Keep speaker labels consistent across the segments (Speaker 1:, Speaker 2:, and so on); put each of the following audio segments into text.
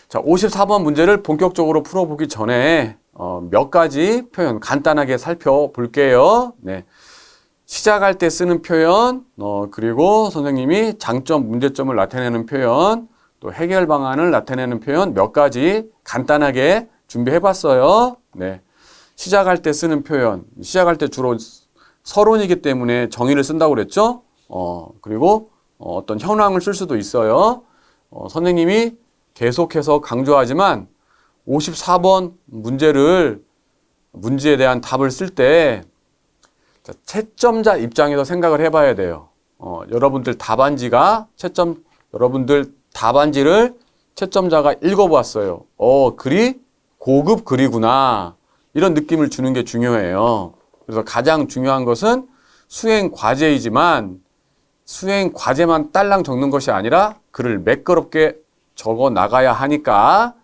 Speaker 1: 자, 54번 문제를 본격적으로 풀어보기 전에 몇 가지 표현 간단하게 살펴볼게요. 네. 시작할 때 쓰는 표현, 그리고 선생님이 장점, 문제점을 나타내는 표현, 또 해결 방안을 나타내는 표현 몇 가지 간단하게 준비해봤어요. 네. 시작할 때 쓰는 표현, 시작할 때 주로 서론이기 때문에 정의를 쓴다고 그랬죠. 그리고 어떤 현황을 쓸 수도 있어요. 선생님이 계속해서 강조하지만 54번 문제에 대한 답을 쓸 때 채점자 입장에서 생각을 해봐야 돼요. 여러분들 답안지를 채점자가 읽어보았어요. 글이 고급 글이구나. 이런 느낌을 주는 게 중요해요. 그래서 가장 중요한 것은 수행 과제이지만 수행 과제만 딸랑 적는 것이 아니라 글을 매끄럽게 적어 나가야 하니까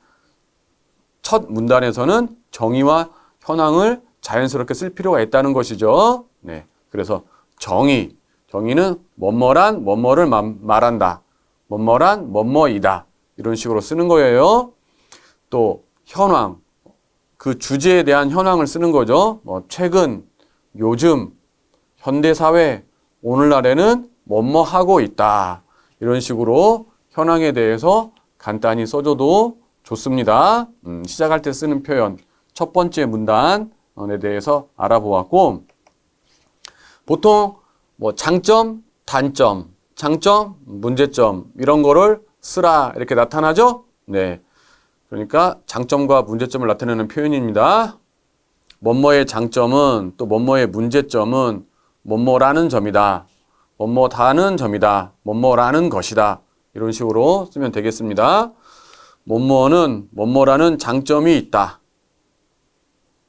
Speaker 1: 첫 문단에서는 정의와 현황을 자연스럽게 쓸 필요가 있다는 것이죠. 네. 그래서 정의는 뭐뭐란 뭐뭐를 말한다. 뭐뭐란 뭐뭐이다. 이런 식으로 쓰는 거예요. 또 현황, 그 주제에 대한 현황을 쓰는 거죠. 최근, 요즘, 현대사회, 오늘날에는 뭐뭐 하고 있다. 이런 식으로 현황에 대해서 간단히 써줘도 좋습니다. 시작할 때 쓰는 표현, 첫 번째 문단에 대해서 알아보았고, 보통 장점, 단점, 장점, 문제점 이런 거를 쓰라 이렇게 나타나죠? 네. 그러니까 장점과 문제점을 나타내는 표현입니다. 뭐뭐의 장점은 또 뭐뭐의 문제점은 뭐뭐라는 점이다. 뭐뭐다는 점이다. 뭐뭐라는 것이다. 이런 식으로 쓰면 되겠습니다. 뭐뭐는 뭐뭐라는 장점이 있다.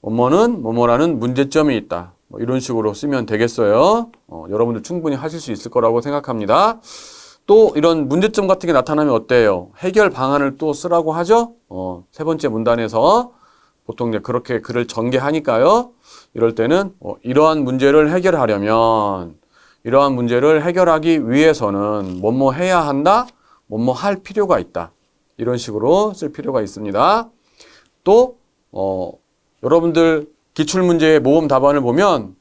Speaker 1: 뭐뭐는 뭐뭐라는 문제점이 있다. 이런 식으로 쓰면 되겠어요. 여러분들 충분히 하실 수 있을 거라고 생각합니다. 또 이런 문제점 같은 게 나타나면 어때요? 해결 방안을 또 쓰라고 하죠? 세 번째 문단에서 보통 이제 그렇게 글을 전개하니까요. 이럴 때는 이러한 문제를 해결하기 위해서는 뭐뭐 해야 한다, 뭐뭐 할 필요가 있다. 이런 식으로 쓸 필요가 있습니다. 또 여러분들 기출문제의 모범 답안을 보면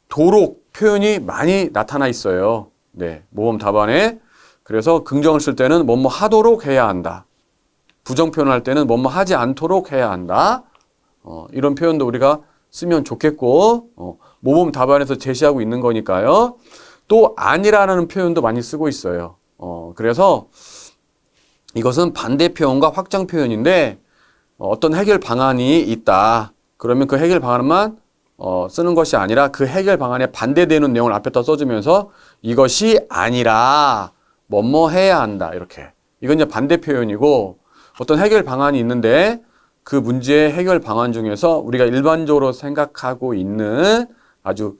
Speaker 1: 도록 표현이 많이 나타나 있어요. 네, 모범 답안에. 그래서 긍정을 쓸 때는 뭐뭐 하도록 해야 한다. 부정 표현할 때는 뭐뭐 하지 않도록 해야 한다. 이런 표현도 우리가 쓰면 좋겠고, 모범 답안에서 제시하고 있는 거니까요. 또 아니라는 표현도 많이 쓰고 있어요. 그래서 이것은 반대 표현과 확장 표현인데 어떤 해결 방안이 있다. 그러면 그 해결 방안만 쓰는 것이 아니라 그 해결 방안에 반대되는 내용을 앞에다 써주면서 이것이 아니라 뭐뭐 해야 한다. 이렇게. 이건 이제 반대 표현이고 어떤 해결 방안이 있는데 그 문제의 해결 방안 중에서 우리가 일반적으로 생각하고 있는 아주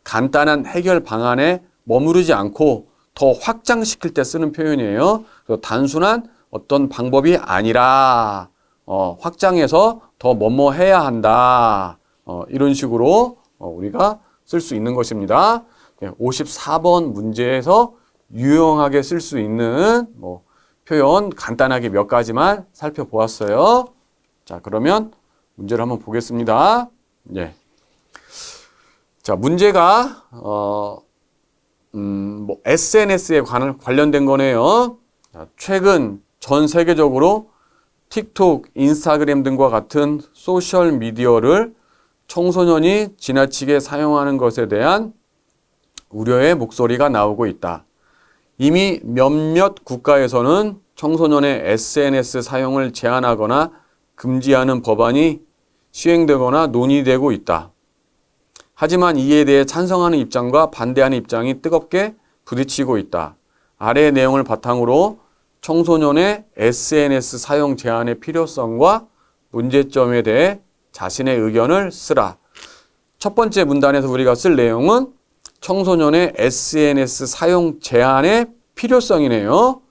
Speaker 1: 간단한 해결 방안에 머무르지 않고 더 확장시킬 때 쓰는 표현이에요. 그래서 단순한 어떤 방법이 아니라 확장해서 더 뭐뭐 해야 한다. 이런 식으로 우리가 쓸 수 있는 것입니다. 54번 문제에서 유용하게 쓸 수 있는 표현 간단하게 몇 가지만 살펴보았어요. 자, 그러면 문제를 한번 보겠습니다. 예. 자, 문제가 SNS에 관련된 거네요. 자, 최근 전 세계적으로 틱톡, 인스타그램 등과 같은 소셜 미디어를 청소년이 지나치게 사용하는 것에 대한 우려의 목소리가 나오고 있다. 이미 몇몇 국가에서는 청소년의 SNS 사용을 제한하거나 금지하는 법안이 시행되거나 논의되고 있다. 하지만 이에 대해 찬성하는 입장과 반대하는 입장이 뜨겁게 부딪히고 있다. 아래의 내용을 바탕으로 청소년의 SNS 사용 제한의 필요성과 문제점에 대해 자신의 의견을 쓰라. 첫 번째 문단에서 우리가 쓸 내용은 청소년의 SNS 사용 제한의 필요성이네요.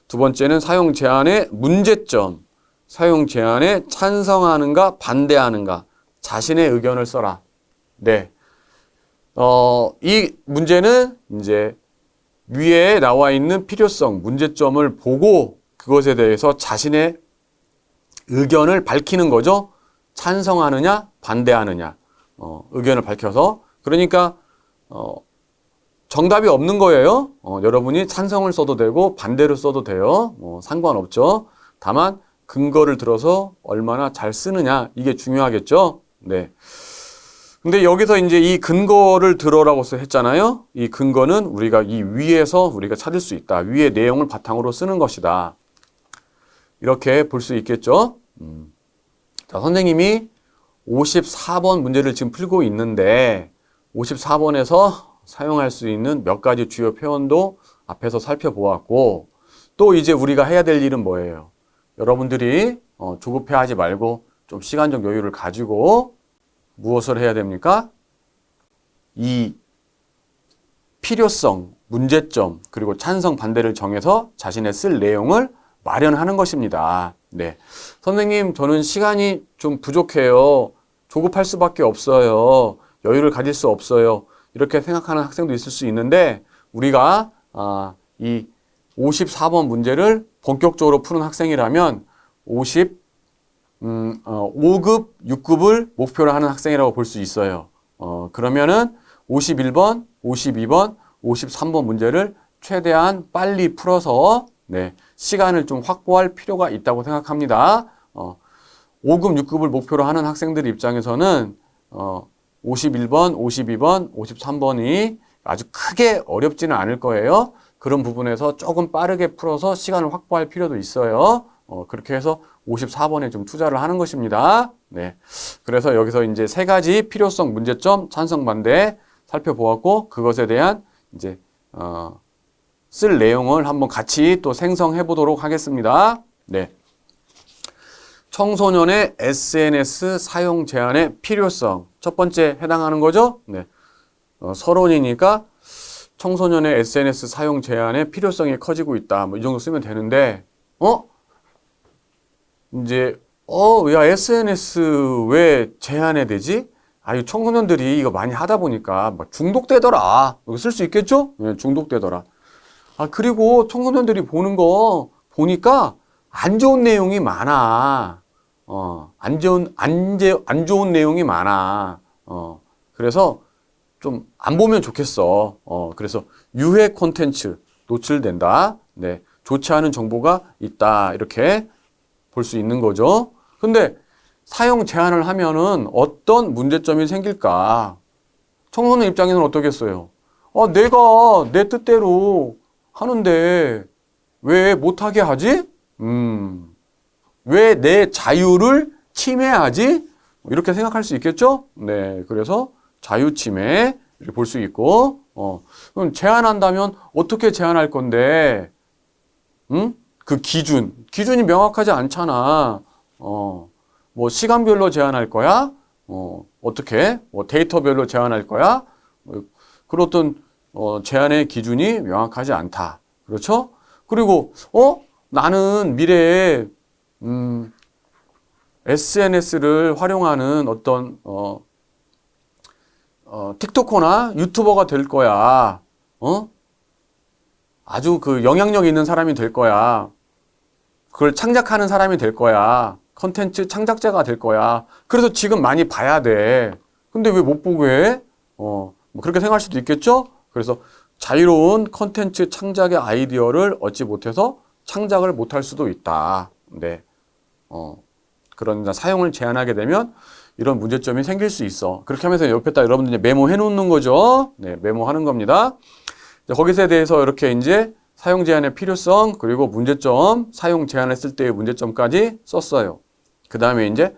Speaker 1: 두 번째는 사용 제한의 문제점, 사용 제한에 찬성하는가 반대하는가 자신의 의견을 써라. 네. 이 문제는 이제 위에 나와 있는 필요성, 문제점을 보고 그것에 대해서 자신의 의견을 밝히는 거죠. 찬성하느냐, 반대하느냐. 의견을 밝혀서. 그러니까, 정답이 없는 거예요. 여러분이 찬성을 써도 되고, 반대를 써도 돼요. 상관없죠. 다만, 근거를 들어서 얼마나 잘 쓰느냐. 이게 중요하겠죠. 네. 근데 여기서 이제 이 근거를 들어라고 했잖아요. 이 근거는 우리가 이 위에서 우리가 찾을 수 있다. 위의 내용을 바탕으로 쓰는 것이다. 이렇게 볼 수 있겠죠. 자, 선생님이 54번 문제를 지금 풀고 있는데 54번에서 사용할 수 있는 몇 가지 주요 표현도 앞에서 살펴보았고 또 이제 우리가 해야 될 일은 뭐예요? 여러분들이 조급해하지 말고 좀 시간적 여유를 가지고 무엇을 해야 됩니까? 이 필요성, 문제점, 그리고 찬성, 반대를 정해서 자신의 쓸 내용을 마련하는 것입니다. 네. 선생님, 저는 시간이 좀 부족해요. 조급할 수밖에 없어요. 여유를 가질 수 없어요. 이렇게 생각하는 학생도 있을 수 있는데, 우리가, 이 54번 문제를 본격적으로 푸는 학생이라면, 5급, 6급을 목표로 하는 학생이라고 볼 수 있어요. 그러면은 51번, 52번, 53번 문제를 최대한 빨리 풀어서 네, 시간을 좀 확보할 필요가 있다고 생각합니다. 5급, 6급을 목표로 하는 학생들 입장에서는 51번, 52번, 53번이 아주 크게 어렵지는 않을 거예요. 그런 부분에서 조금 빠르게 풀어서 시간을 확보할 필요도 있어요. 그렇게 해서 54번에 좀 투자를 하는 것입니다. 네. 그래서 여기서 이제 세 가지 필요성, 문제점, 찬성, 반대 살펴보았고, 그것에 대한 이제, 쓸 내용을 한번 같이 또 생성해 보도록 하겠습니다. 네. 청소년의 SNS 사용 제한의 필요성. 첫 번째 해당하는 거죠? 네. 서론이니까 청소년의 SNS 사용 제한의 필요성이 커지고 있다. 뭐 이 정도 쓰면 되는데, 이제, 야, SNS 왜 제한해야 되지? 이 청소년들이 이거 많이 하다 보니까 막 중독되더라. 이거 쓸 수 있겠죠? 네, 중독되더라. 그리고 청소년들이 보는 거 보니까 안 좋은 내용이 많아. 안 좋은 내용이 많아. 그래서 좀 안 보면 좋겠어. 그래서 유해 콘텐츠 노출된다. 네. 좋지 않은 정보가 있다. 이렇게 볼 수 있는 거죠. 근데 사용 제한을 하면은 어떤 문제점이 생길까? 청소년 입장에서는 어떻겠어요? 내가 내 뜻대로 하는데 왜 못하게 하지? 왜 내 자유를 침해하지? 이렇게 생각할 수 있겠죠? 네, 그래서 자유 침해 이렇게 볼 수 있고, 그럼 제한한다면 어떻게 제한할 건데, 그 기준이 명확하지 않잖아. 뭐 시간별로 제한할 거야? 어떻게? 뭐 데이터별로 제한할 거야? 그런 어떤 제한의 기준이 명확하지 않다. 그렇죠? 그리고 나는 미래에 SNS를 활용하는 어떤 틱토커나 유튜버가 될 거야. 아주 그 영향력 있는 사람이 될 거야. 그걸 창작하는 사람이 될 거야. 컨텐츠 창작자가 될 거야. 그래서 지금 많이 봐야 돼. 근데 왜 못 보고 해? 뭐 그렇게 생각할 수도 있겠죠? 그래서 자유로운 컨텐츠 창작의 아이디어를 얻지 못해서 창작을 못할 수도 있다. 네. 그런 사용을 제한하게 되면 이런 문제점이 생길 수 있어. 그렇게 하면서 옆에다 여러분들 메모해 놓는 거죠. 네, 메모하는 겁니다. 거기서에 대해서 이렇게 이제 사용 제한의 필요성, 그리고 문제점, 사용 제한했을 때의 문제점까지 썼어요. 그 다음에 이제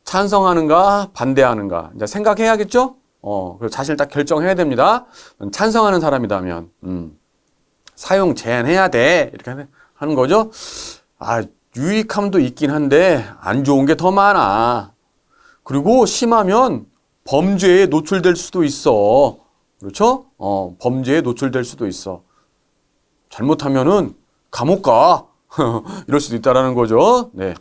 Speaker 1: 찬성하는가, 반대하는가. 이제 생각해야겠죠? 그리고 자신을 딱 결정해야 됩니다. 찬성하는 사람이라면, 사용 제한해야 돼. 이렇게 하는 거죠. 유익함도 있긴 한데, 안 좋은 게 더 많아. 그리고 심하면 범죄에 노출될 수도 있어. 그렇죠? 범죄에 노출될 수도 있어. 잘못하면은 감옥 가. 이럴 수도 있다라는 거죠. 네.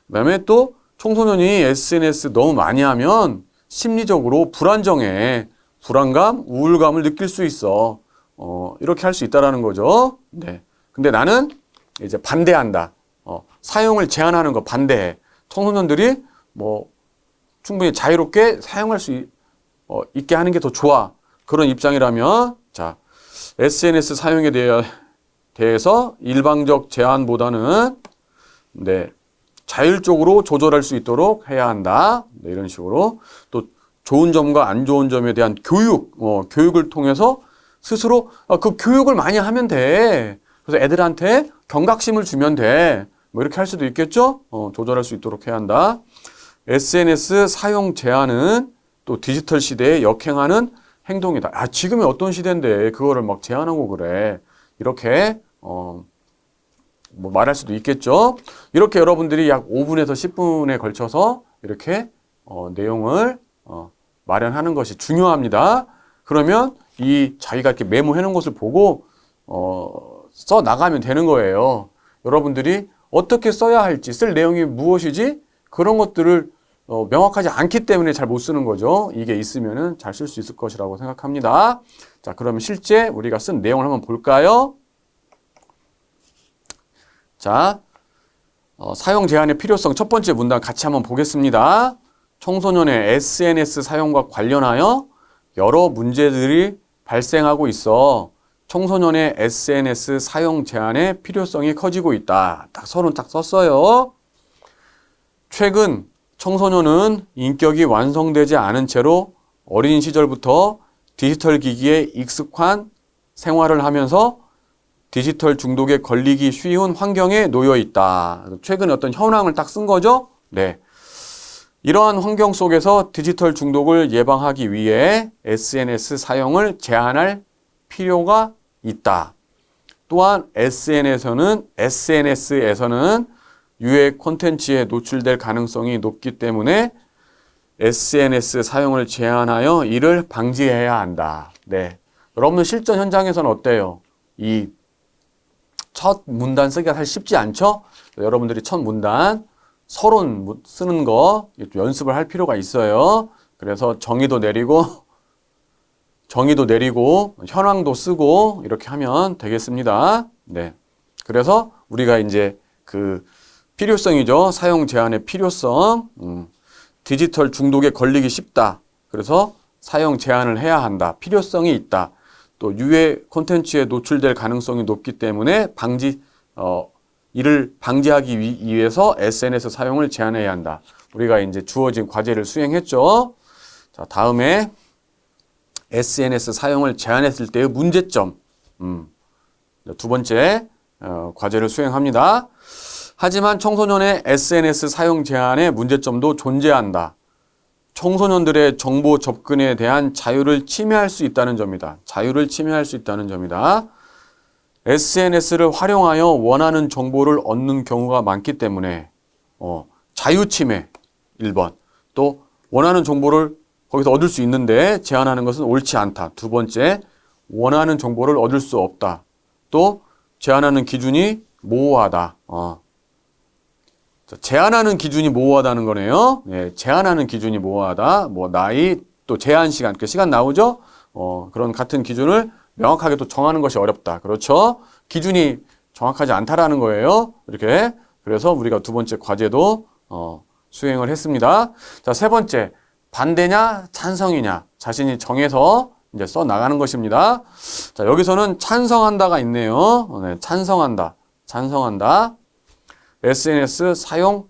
Speaker 1: 그 다음에 또 청소년이 SNS 너무 많이 하면 심리적으로 불안정해. 불안감, 우울감을 느낄 수 있어. 이렇게 할 수 있다라는 거죠. 네. 근데 나는 이제 반대한다. 사용을 제한하는 거 반대해. 청소년들이 뭐 충분히 자유롭게 사용할 수 있게 하는 게 더 좋아. 그런 입장이라면 자, SNS 사용에 대해서 일방적 제한보다는 네, 자율적으로 조절할 수 있도록 해야 한다. 네, 이런 식으로 또 좋은 점과 안 좋은 점에 대한 교육을 통해서 스스로 그 교육을 많이 하면 돼. 그래서 애들한테 경각심을 주면 돼. 뭐 이렇게 할 수도 있겠죠? 조절할 수 있도록 해야 한다. SNS 사용 제한은 또 디지털 시대에 역행하는 행동이다. 지금이 어떤 시대인데 그거를 막 제한하고 그래. 이렇게 뭐 말할 수도 있겠죠. 이렇게 여러분들이 약 5분에서 10분에 걸쳐서 이렇게 내용을 마련하는 것이 중요합니다. 그러면 이 자기가 이렇게 메모해 놓은 것을 보고 써 나가면 되는 거예요. 여러분들이 어떻게 써야 할지, 쓸 내용이 무엇이지? 그런 것들을 명확하지 않기 때문에 잘 못 쓰는 거죠. 이게 있으면은 잘 쓸 수 있을 것이라고 생각합니다. 자, 그러면 실제 우리가 쓴 내용을 한번 볼까요? 자, 사용 제한의 필요성 첫 번째 문단 같이 한번 보겠습니다. 청소년의 SNS 사용과 관련하여 여러 문제들이 발생하고 있어 청소년의 SNS 사용 제한의 필요성이 커지고 있다. 딱 서론 딱 썼어요. 최근 청소년은 인격이 완성되지 않은 채로 어린 시절부터 디지털 기기에 익숙한 생활을 하면서 디지털 중독에 걸리기 쉬운 환경에 놓여 있다. 최근 어떤 현황을 딱 쓴 거죠? 네. 이러한 환경 속에서 디지털 중독을 예방하기 위해 SNS 사용을 제한할 필요가 있다. 또한 SNS에서는 유해 콘텐츠에 노출될 가능성이 높기 때문에 SNS 사용을 제한하여 이를 방지해야 한다. 네. 여러분들 실전 현장에서는 어때요? 이 첫 문단 쓰기가 사실 쉽지 않죠? 여러분들이 첫 문단 서론 쓰는 거 연습을 할 필요가 있어요. 그래서 정의도 내리고 현황도 쓰고 이렇게 하면 되겠습니다. 네. 그래서 우리가 이제 그 필요성이죠. 사용 제한의 필요성. 디지털 중독에 걸리기 쉽다. 그래서 사용 제한을 해야 한다. 필요성이 있다. 또 유해 콘텐츠에 노출될 가능성이 높기 때문에 이를 방지하기 위해서 SNS 사용을 제한해야 한다. 우리가 이제 주어진 과제를 수행했죠. 자, 다음에 SNS 사용을 제한했을 때의 문제점. 두 번째 과제를 수행합니다. 하지만 청소년의 SNS 사용 제한의 문제점도 존재한다. 청소년들의 정보 접근에 대한 자유를 침해할 수 있다는 점이다. 자유를 침해할 수 있다는 점이다. SNS를 활용하여 원하는 정보를 얻는 경우가 많기 때문에 자유 침해 1번. 또 원하는 정보를 거기서 얻을 수 있는데 제한하는 것은 옳지 않다. 두 번째, 원하는 정보를 얻을 수 없다. 또 제한하는 기준이 모호하다. 제한하는 기준이 모호하다는 거네요. 네, 제한하는 기준이 모호하다. 뭐 나이, 또 제한 시간, 그 시간 나오죠? 그런 같은 기준을 명확하게 또 정하는 것이 어렵다. 그렇죠? 기준이 정확하지 않다라는 거예요. 이렇게. 그래서 우리가 두 번째 과제도 수행을 했습니다. 자, 세 번째, 반대냐, 찬성이냐, 자신이 정해서 이제 써 나가는 것입니다. 자, 여기서는 찬성한다가 있네요. 네, 찬성한다. SNS 사용,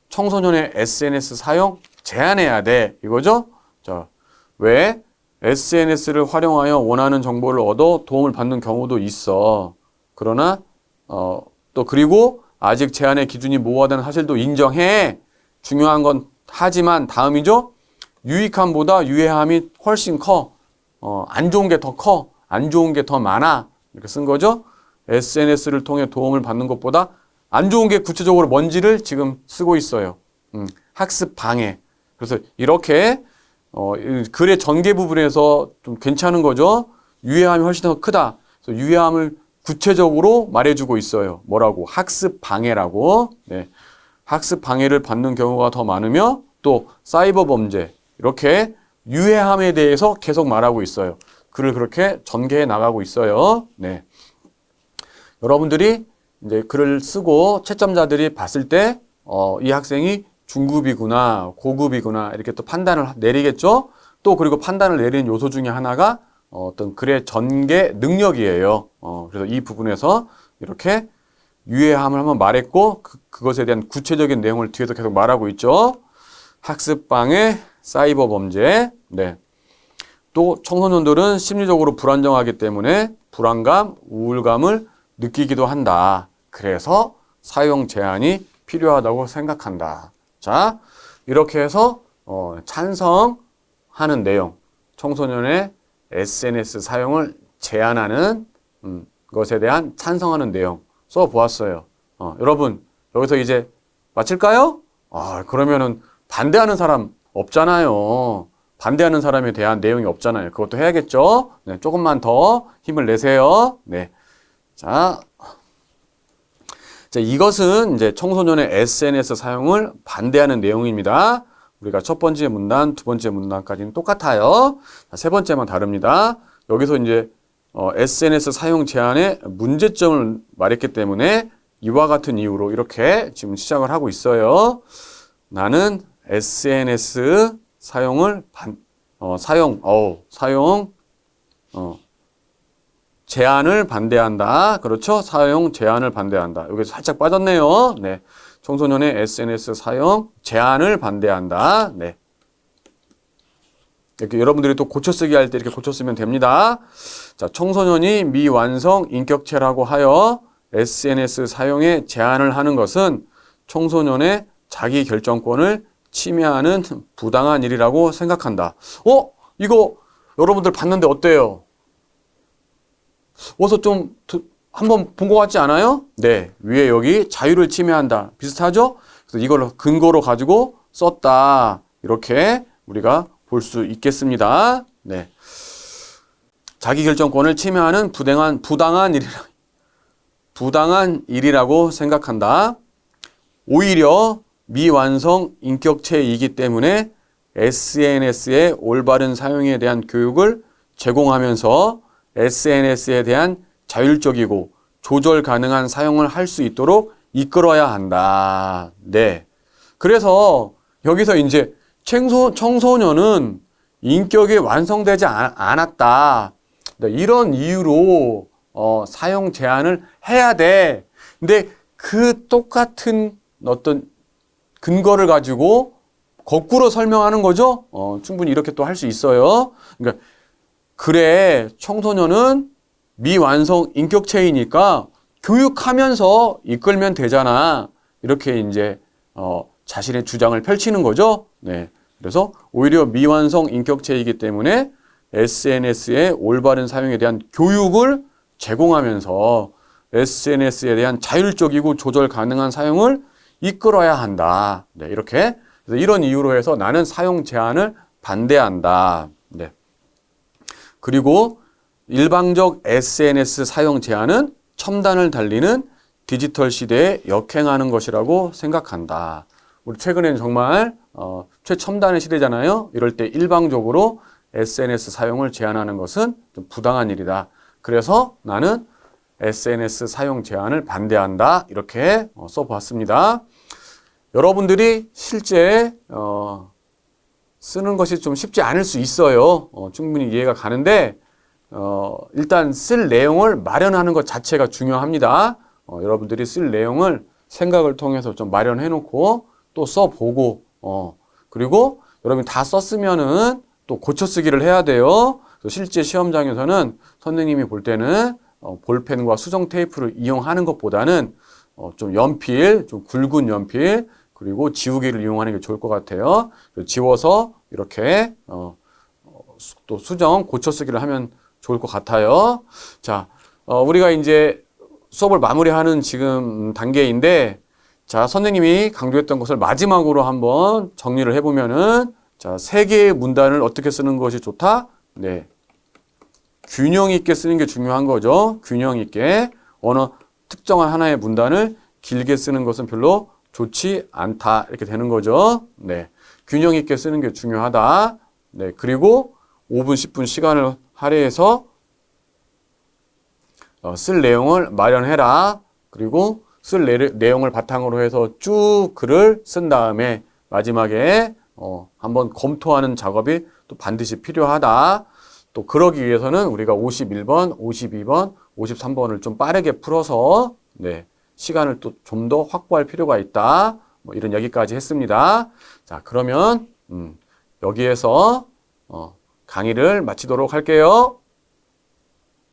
Speaker 1: 청소년의 SNS 사용 제한해야 돼. 이거죠? 자, 왜? SNS를 활용하여 원하는 정보를 얻어 도움을 받는 경우도 있어. 그러나, 또 그리고 아직 제한의 기준이 모호하다는 사실도 인정해. 중요한 건 하지만 다음이죠? 유익함보다 유해함이 훨씬 커. 안 좋은 게 더 커. 안 좋은 게 더 많아. 이렇게 쓴 거죠? SNS를 통해 도움을 받는 것보다 안 좋은 게 구체적으로 뭔지를 지금 쓰고 있어요. 학습 방해. 그래서 이렇게 글의 전개 부분에서 좀 괜찮은 거죠. 유해함이 훨씬 더 크다. 그래서 유해함을 구체적으로 말해주고 있어요. 뭐라고? 학습 방해라고. 네. 학습 방해를 받는 경우가 더 많으며 또 사이버 범죄. 이렇게 유해함에 대해서 계속 말하고 있어요. 글을 그렇게 전개해 나가고 있어요. 네. 여러분들이 이제 글을 쓰고 채점자들이 봤을 때, 이 학생이 중급이구나, 고급이구나, 이렇게 또 판단을 내리겠죠? 또 그리고 판단을 내리는 요소 중에 하나가 어떤 글의 전개 능력이에요. 그래서 이 부분에서 이렇게 유해함을 한번 말했고, 그것에 대한 구체적인 내용을 뒤에서 계속 말하고 있죠. 학습방해, 사이버 범죄. 네. 또 청소년들은 심리적으로 불안정하기 때문에 불안감, 우울감을 느끼기도 한다. 그래서 사용 제한이 필요하다고 생각한다. 자, 이렇게 해서 찬성하는 내용, 청소년의 SNS 사용을 제한하는 것에 대한 찬성하는 내용 써보았어요. 여러분, 여기서 이제 마칠까요? 그러면은 반대하는 사람 없잖아요. 반대하는 사람에 대한 내용이 없잖아요. 그것도 해야겠죠? 네, 조금만 더 힘을 내세요. 네. 자, 이것은 이제 청소년의 SNS 사용을 반대하는 내용입니다. 우리가 첫 번째 문단, 두 번째 문단까지는 똑같아요. 자, 세 번째만 다릅니다. 여기서 이제 SNS 사용 제한의 문제점을 말했기 때문에 이와 같은 이유로 이렇게 지금 시작을 하고 있어요. 나는 SNS 사용을 제한을 반대한다. 그렇죠? 사용 제한을 반대한다. 여기서 살짝 빠졌네요. 네. 청소년의 SNS 사용 제한을 반대한다. 네. 이렇게 여러분들이 또 고쳐쓰기 할 때 이렇게 고쳐쓰면 됩니다. 자, 청소년이 미완성 인격체라고 하여 SNS 사용에 제한을 하는 것은 청소년의 자기 결정권을 침해하는 부당한 일이라고 생각한다. 이거 여러분들 봤는데 어때요? 어서 좀 한번 본 것 같지 않아요? 네, 위에 여기 자유를 침해한다. 비슷하죠? 그래서 이걸 근거로 가지고 썼다. 이렇게 우리가 볼 수 있겠습니다. 네, 자기 결정권을 침해하는 부당한 일이라고 생각한다. 오히려 미완성 인격체이기 때문에 SNS의 올바른 사용에 대한 교육을 제공하면서 SNS에 대한 자율적이고 조절 가능한 사용을 할 수 있도록 이끌어야 한다. 네. 그래서 여기서 이제 청소년은 인격이 완성되지 않았다. 이런 이유로 사용 제한을 해야 돼. 근데 그 똑같은 어떤 근거를 가지고 거꾸로 설명하는 거죠. 충분히 이렇게 또 할 수 있어요. 그러니까 그래, 청소년은 미완성 인격체이니까 교육하면서 이끌면 되잖아. 이렇게 이제 자신의 주장을 펼치는 거죠. 네. 그래서 오히려 미완성 인격체이기 때문에 SNS의 올바른 사용에 대한 교육을 제공하면서 SNS에 대한 자율적이고 조절 가능한 사용을 이끌어야 한다. 네, 이렇게. 그래서 이런 이유로 해서 나는 사용 제한을 반대한다. 네. 그리고 일방적 SNS 사용 제한은 첨단을 달리는 디지털 시대에 역행하는 것이라고 생각한다. 우리 최근에는 정말 최첨단의 시대잖아요. 이럴 때 일방적으로 SNS 사용을 제한하는 것은 좀 부당한 일이다. 그래서 나는 SNS 사용 제한을 반대한다. 이렇게 써보았습니다. 여러분들이 실제 쓰는 것이 좀 쉽지 않을 수 있어요. 충분히 이해가 가는데 일단 쓸 내용을 마련하는 것 자체가 중요합니다. 여러분들이 쓸 내용을 생각을 통해서 좀 마련해 놓고 또 써보고 그리고 여러분이 다 썼으면은 또 고쳐쓰기를 해야 돼요. 실제 시험장에서는 선생님이 볼 때는 볼펜과 수정 테이프를 이용하는 것보다는 좀 연필, 좀 굵은 연필 그리고 지우개를 이용하는 게 좋을 것 같아요. 지워서 이렇게 또 수정, 고쳐쓰기를 하면 좋을 것 같아요. 자, 우리가 이제 수업을 마무리하는 지금 단계인데, 자, 선생님이 강조했던 것을 마지막으로 한번 정리를 해보면은, 자, 세 개의 문단을 어떻게 쓰는 것이 좋다? 네. 균형 있게 쓰는 게 중요한 거죠. 균형 있게. 어느 특정한 하나의 문단을 길게 쓰는 것은 별로 좋지 않다. 이렇게 되는 거죠. 네. 균형 있게 쓰는 게 중요하다. 네. 그리고 5분, 10분 시간을 할애해서 쓸 내용을 마련해라. 그리고 쓸 내용을 바탕으로 해서 쭉 글을 쓴 다음에 마지막에 한번 검토하는 작업이 또 반드시 필요하다. 또 그러기 위해서는 우리가 51번, 52번, 53번을 좀 빠르게 풀어서 네, 시간을 또 좀 더 확보할 필요가 있다. 뭐 이런 얘기까지 했습니다. 자, 그러면 여기에서 강의를 마치도록 할게요.